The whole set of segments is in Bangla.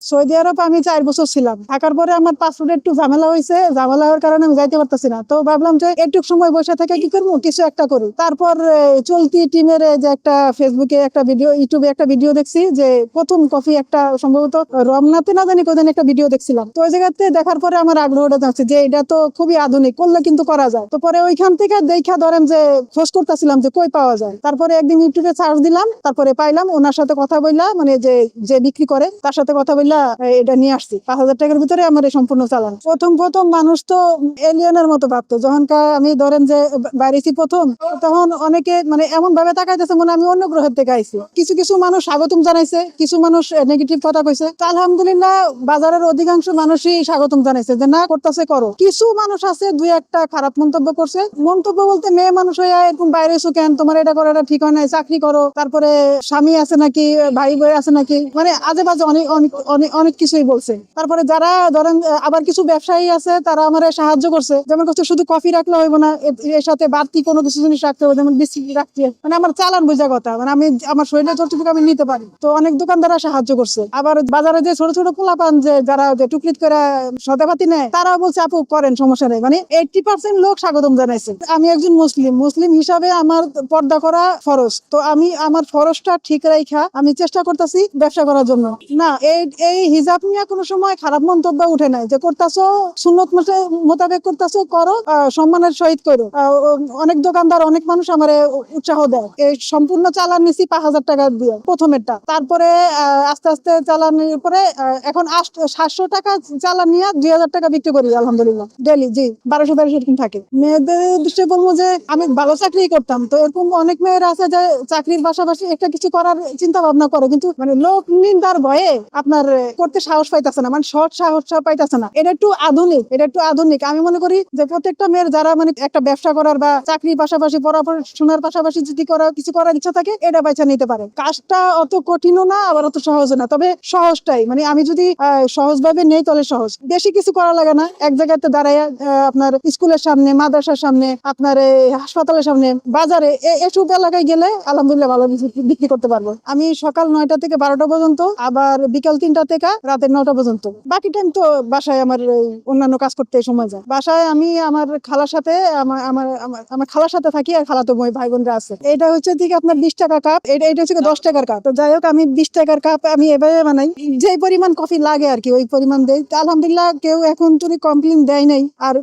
সৌদি আরব আমি 4 বছর ছিলাম। থাকার পরে আমার পাসপোর্টে একটু ঝামেলা হয়েছে, ঝামেলা হওয়ার কারণে আমি যাইতে পারতেছি না। তো ভাবলাম যে একটু সময় বসে থেকে কি করবো, কিছু একটা করি। তারপর চলতি টিমের যে একটা ফেসবুকে একটা ভিডিও, ইউটিউবে একটা ভিডিও দেখছি যে প্রথম কফি একটা সম্ভবত রমনাতে না জানি কোদিন একটা ভিডিও দেখছিলাম। তো ওই জায়গাতে দেখার পরে আমার আগ্রহটা যাচ্ছে যে এটা তো খুবই আধুনিক, করলে কিন্তু করা যায়। তো পরে ওইখান থেকে দেখা ধরেন যে খোঁজ করতেছিলাম যে কই পাওয়া যায়। তারপরে একদিন ইউটিউবে সার্চ দিলাম, তারপরে পাইলাম। ওনার সাথে কথা বললাম, মানে যে বিক্রি করে তার সাথে কথা বললাম, এটা নিয়ে আসছি। 5,000 টাকার ভিতরে আমার এই সম্পূর্ণ চালান। প্রথম মানুষ তো এলিয়েনের মতো ভাবতো। যখন আমি ধরেন যে বাইরেছি প্রথম, তখন অনেকে মানে এমন ভাবে তাকাইতেছে মনে আমি অন্য গ্রহের থেকে আইছি। কিছু মানুষ স্বাগতম জানাইছে, কিছু মানুষ নেগেটিভ কথা কইছে। তো আলহামদুলিল্লাহ বাজারের অধিকাংশ মানুষই স্বাগতম জানাইছে যে না করতেছে করো। কিছু মানুষ আছে দুই একটা খারাপ মন্তব্য করছে। মন্তব্য বলতে মেয়ে মানুষ হয়ে এরকম বাইরে এসো কেন, তোমার এটা করো, এটা ঠিক হয় নাই, চাকরি করো, তারপরে স্বামী আছে নাকি, ভাই বোন আছে নাকি, মানে আজে বাজে অনেক কিছুই বলছে। তারপরে যারা ধরেন আবার কিছু ব্যবসায়ী আছে তারা আমার সাহায্য করছে, যেমন করছে শুধু কফি রাখলে হইব না, এর সাথে বাড়তি কোনো কিছু জিনিস রাখতে হবে, যেমন বিস্কিট রাখতে, মানে আমার চালান বোঝা কথা, মানে আমি আমার শরীরে যতটুকু আমি নিতে পারি। তো অনেক দোকানদাররা সাহায্য করছে। আবার বাজারে যে ছোট ছোট পোলাপান যে যারা টুকরিট করে সদাপাতি নেয়, তারাও বলছে আপু করেন, সমস্যা নেই। মানে 80% লোক স্বাগতম জানাইছে। আমি একজন মুসলিম হিসাবে আমার পর্দা করা ফরজ। তো আমি আমার ফরজটা ঠিক রাখা আমি চেষ্টা করতেছি ব্যবসা করার জন্য। না এই হিজাব নিয়ে কোনো সময় খারাপ মন্তব্য উঠে নাই, যে করতেছো সুন্নত মোতাবেক করতেছো, করো, সম্মানের সহিত করো। অনেক দোকানদার অনেক মানুষ আমার উৎসাহ দেয়। এই সম্পূর্ণ চালান নিছি 5,000 টাকা দিয়ে প্রথমেরটা। তারপরে আস্তে আস্তে চালানির পরে এখন 700 টাকা চালান নিয়ে 2,000 টাকা বিক্রি করি আলহামদুলিল্লাহ ডেলি। জি, 1200 এরকম থাকে। মেয়েদের দৃষ্টিতে বলবো যে আমি ভালো চাকরি করতাম। তো এরকম অনেক মেয়েরা আছে যে চাকরির পাশাপাশি একটা কিছু করার চিন্তা ভাবনা করে, কিন্তু মানে লোক নিন্দার ভয়ে আপনার করতে সাহস পাইতেছে না, মানে সৎ সাহস পাইতেছে না। এটা একটু আধুনিক। আমি মনে করি যে প্রত্যেকটা মেয়ের যারা মানে একটা ব্যবসা করার বা চাকরির পাশাপাশি পড়াশোনার পাশাপাশি যদি কিছু করার ইচ্ছা থাকে, এটা বাইচা নিতে পারে। কাজটা অত কঠিনও না আবার অত সহজও না, তবে সহজটাই, মানে আমি যদি সহজ ভাবে নেই তাহলে সহজ। বেশি কিছু করা লাগে না, এক জায়গাতে দাঁড়ায় আপনার স্কুলের সামনে, মাদ্রাসার সামনে, আপনার হাসপাতালের সামনে, বাজারে এসব এলাকায় গেলে আলহামদুলিল্লাহ ভালো বিক্রি করতে পারবো। আমি সকাল 9টা থেকে 12টা পর্যন্ত, আবার বিকাল 3টা থেকে রাতের 9টা পর্যন্ত। বাকি টাইম তো বাসায় আমার অন্যান্য কাজ করতে সময় যায়। বাসায় আমি আমার খালার সাথে আমার খালার সাথে থাকি, আর খালাতো ভাই বোনরা আছে। এটা হচ্ছে দিকে আপনার 20 টাকা কাপ, এটা হচ্ছে 10 টাকার কাপ। তো যাই হোক, আমি 20 টাকার কাপ আমি এভাবে বানাই, যে পরিমাণ কফি লাগে আর কি ওই পরিমাণ দেই। আলহামদুলিল্লাহ কেউ এখন যদি কমপ্লেন দেয় নাই। আর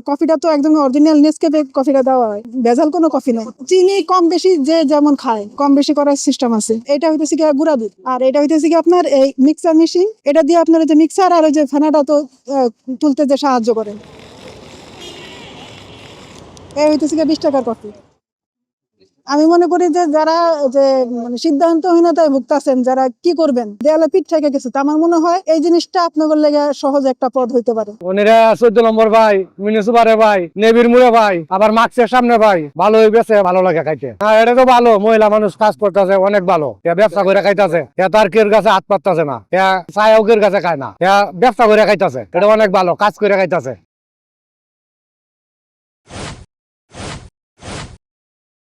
কফিটা তো একদম অরিজিনাল নেসক্যাফে কফিটা দেওয়া হয়, ভেজাল কোনো কফি নয়। চিনি কম বেশি যে যেমন খায় কম বেশি করার সিস্টেম আছে। এটা হইতেছে কি গুঁড়া দুধ, আর এটা হইতেছে কি আপনার এই মিক্সার মেশিন। এটা দিয়ে আপনার যে মিক্সার আর ওই যে ফেনাটা তো তুলতে যে সাহায্য করে। এই হইতেছে কি 20 টাকার কফি। আমি মনে করি যে যারা যে মানে সিদ্ধান্তহীনতায় ভুগতেছেন, যারা কি করবেন দেয়ালে পিঠ থেকে গেছে, আমার মনে হয় এই জিনিসটা আপনাদের লেগে সহজ একটা পথ হইতে পারে। উনিরা 14 নম্বর ভাই, মিউনিসিপালে ভাই, নেভির মুড়ে ভাই, আবার মার্কসের সামনে ভাই, ভালো হইবেছে, ভালো লাগে খাইতে। হ্যাঁ, এটা তো ভালো, মহিলা মানুষ কাজ করতেছে, অনেক ভালো। ব্যবসা করে খাইতেছে, তার কের কাছে হাত পাততেছে না, চায়াও কের কাছে খায় না, ব্যবসা করে খাইতেছে, এটা অনেক ভালো, কাজ করে খাইতেছে।